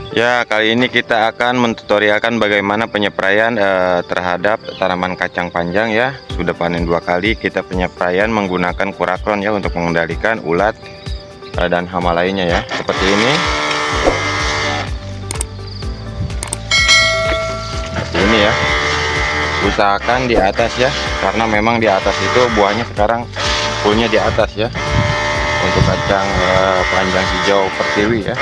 Ya, kali ini kita akan mentutorialkan bagaimana penyepraian terhadap tanaman kacang panjang ya. Sudah panen 2 kali, kita penyepraian menggunakan Kurakron ya untuk mengendalikan ulat dan hama lainnya ya. Seperti ini. Seperti ini ya. Usahakan di atas ya, karena memang di atas itu buahnya sekarang fullnya di atas ya. Untuk kacang panjang hijau pertiwi ya.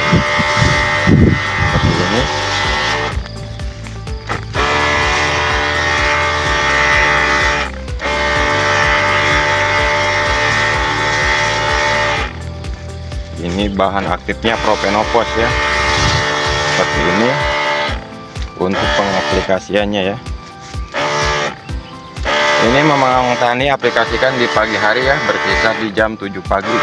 Seperti ini. Ini bahan aktifnya propenopos ya. Seperti ini untuk pengaplikasiannya ya. Ini Mamang Tani aplikasikan di pagi hari ya, berkisar di jam 7 pagi.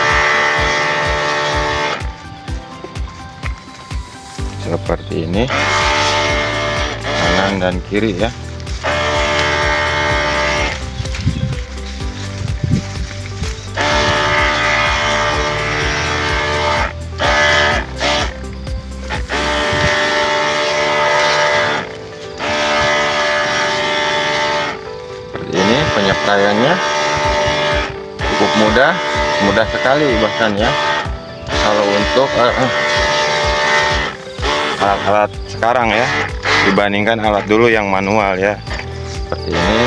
Seperti ini, kanan dan kiri ya. Ini penyepraiannya cukup mudah sekali bahkan ya. Kalau untuk alat-alat sekarang ya, dibandingkan alat dulu yang manual ya. Seperti ini.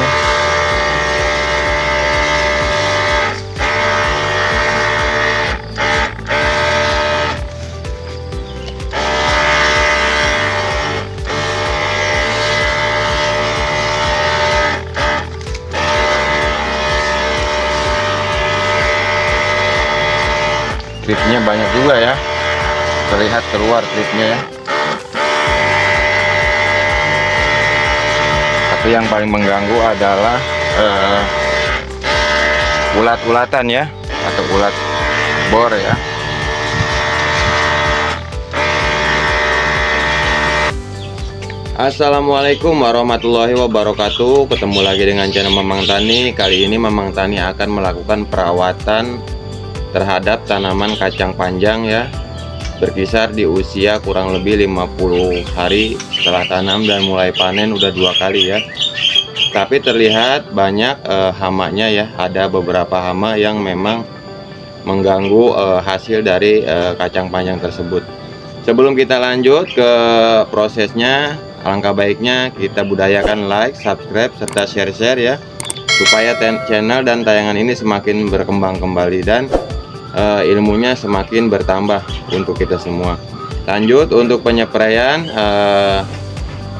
Klipnya banyak juga ya, terlihat keluar klipnya ya. Tapi yang paling mengganggu adalah ulat-ulatan ya, atau ulat bor ya. Assalamualaikum warahmatullahi wabarakatuh. Ketemu lagi dengan channel Mamang Tani. Kali ini Mamang Tani akan melakukan perawatan terhadap tanaman kacang panjang ya, berkisar di usia kurang lebih 50 hari setelah tanam dan mulai panen udah 2 kali ya. Tapi terlihat banyak hamanya ya, ada beberapa hama yang memang mengganggu hasil dari kacang panjang tersebut. Sebelum kita lanjut ke prosesnya, alangkah baiknya kita budayakan like, subscribe, serta share-share ya, supaya channel dan tayangan ini semakin berkembang kembali dan ilmunya semakin bertambah untuk kita semua. Lanjut untuk penyepraian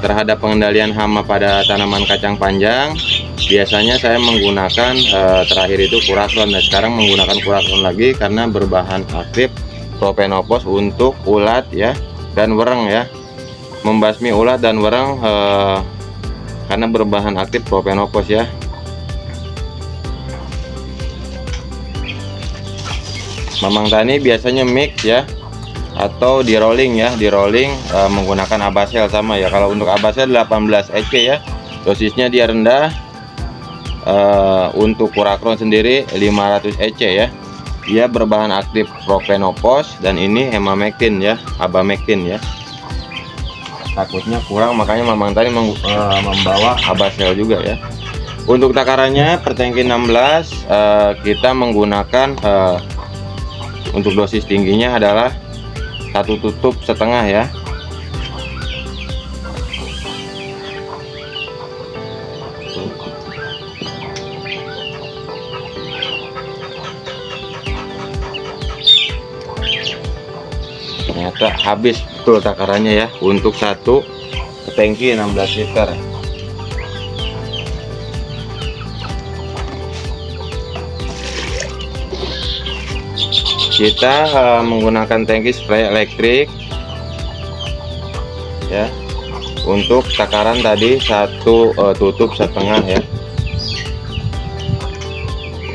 terhadap pengendalian hama pada tanaman kacang panjang. Biasanya saya menggunakan terakhir itu Kurakron, dan sekarang menggunakan Kurakron lagi karena berbahan aktif propenopos untuk ulat ya dan wereng ya, membasmi ulat dan wereng karena berbahan aktif propenopos ya. Mamang Tani biasanya mix ya, atau di rolling ya, di rolling menggunakan Abasel sama ya. Kalau untuk Abasel 18 EC ya, dosisnya dia rendah. Untuk Kurakron sendiri 500 EC ya, dia berbahan aktif propenopos, dan ini hemamectin ya, abamectin ya. Takutnya kurang, makanya Mamang Tani membawa Abasel juga ya. Untuk takarannya per tangki 16 kita menggunakan untuk dosis tingginya adalah 1 tutup setengah ya. Ternyata habis betul takarannya ya, untuk 1 tangki 16 liter. Kita menggunakan tangki spray elektrik ya. Untuk takaran tadi 1 tutup setengah ya.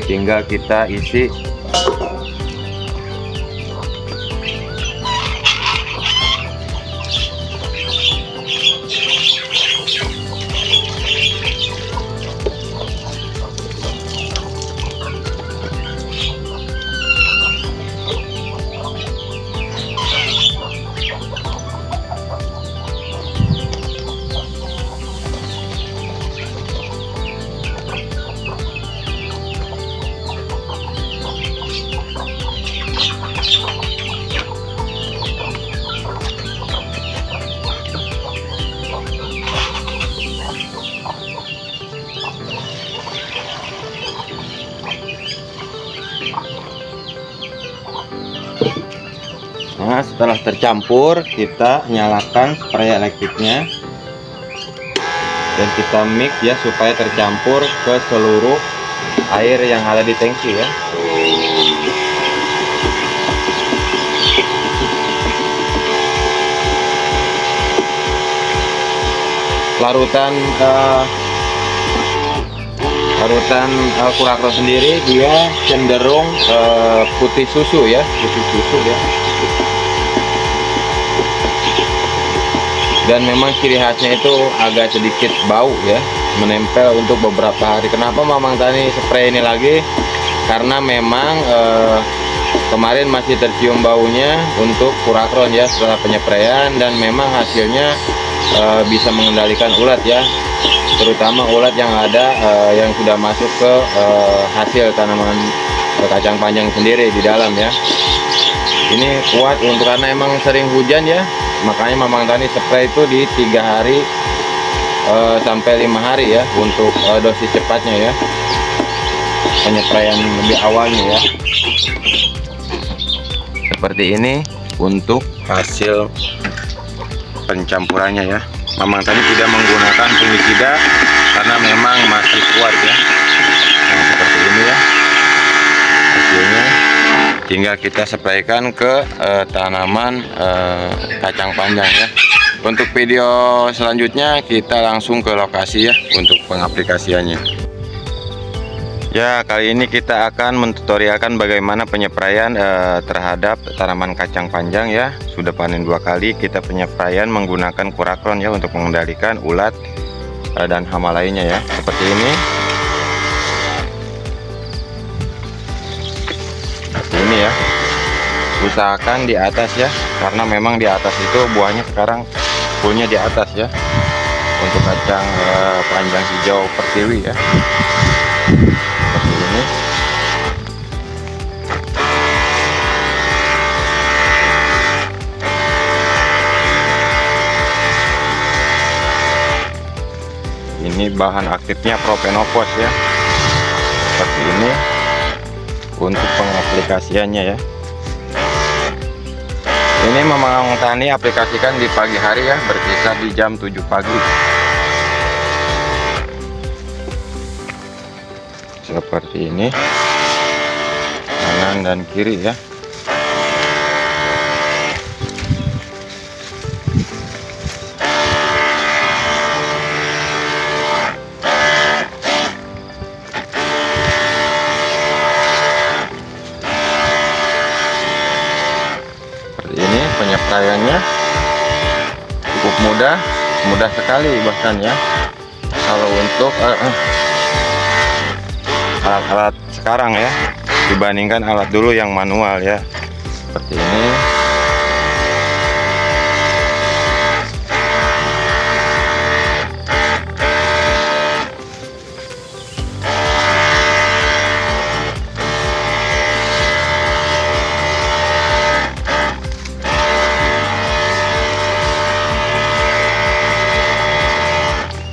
Tinggal kita isi setelah tercampur, kita nyalakan spray elektriknya dan kita mix ya supaya tercampur ke seluruh air yang ada di tangki ya. Larutan kurakro sendiri dia cenderung putih susu ya, dan memang ciri khasnya itu agak sedikit bau ya, menempel untuk beberapa hari. Kenapa Mamang Tani spray ini lagi? Karena memang kemarin masih tercium baunya untuk kurakron ya setelah penyepraian, dan memang hasilnya bisa mengendalikan ulat ya, terutama ulat yang ada yang sudah masuk ke hasil tanaman kacang panjang sendiri di dalam ya. Ini kuat untuk, karena emang sering hujan ya, makanya Mamang Tani spray itu di 3 hari sampai 5 hari ya untuk dosis cepatnya ya, penyepraian lebih awalnya ya. Seperti ini untuk hasil pencampurannya ya. Mamang Tani tidak menggunakan fungisida karena memang masih kuat ya. Nah, seperti ini ya hasilnya. Tinggal kita spraykan ke tanaman kacang panjang ya. Untuk video selanjutnya kita langsung ke lokasi ya untuk pengaplikasiannya. Ya, kali ini kita akan mentutorialkan bagaimana penyepraian terhadap tanaman kacang panjang ya. Sudah panen 2 kali, kita penyepraian menggunakan kurakron ya untuk mengendalikan ulat dan hama lainnya ya. Seperti ini. Seperti ini ya. Usahakan di atas ya, karena memang di atas itu buahnya sekarang fullnya di atas ya. Untuk kacang panjang hijau pertiwi ya. Seperti ini. Ini bahan aktifnya propenopos ya. Seperti ini untuk pengaplikasiannya ya. Ini Mamang Tani aplikasikan di pagi hari ya, berkisar di jam 7 pagi. Seperti ini, kanan dan kiri ya. Seperti ini penyepraiannya cukup mudah sekali bahkan ya. Kalau untuk alat-alat sekarang ya, dibandingkan alat dulu yang manual ya. Seperti ini.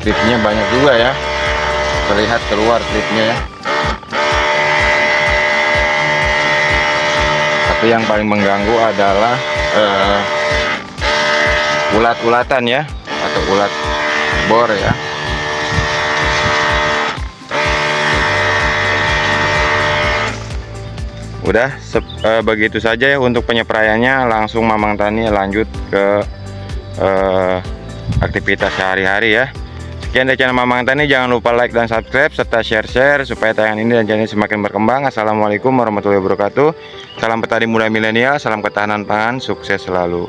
Tripnya banyak juga ya, terlihat keluar tripnya ya. Tapi yang paling mengganggu adalah ulat-ulatan ya, atau ulat bor ya. Udah begitu saja ya untuk penyepraiannya. Langsung Mamang Tani lanjut ke aktivitas sehari-hari ya. Sekian dari channel Mamang Tani, jangan lupa like dan subscribe serta share supaya tayangan ini dan channel ini semakin berkembang. Assalamualaikum warahmatullahi wabarakatuh. Salam petani muda milenial, salam ketahanan pangan, sukses selalu.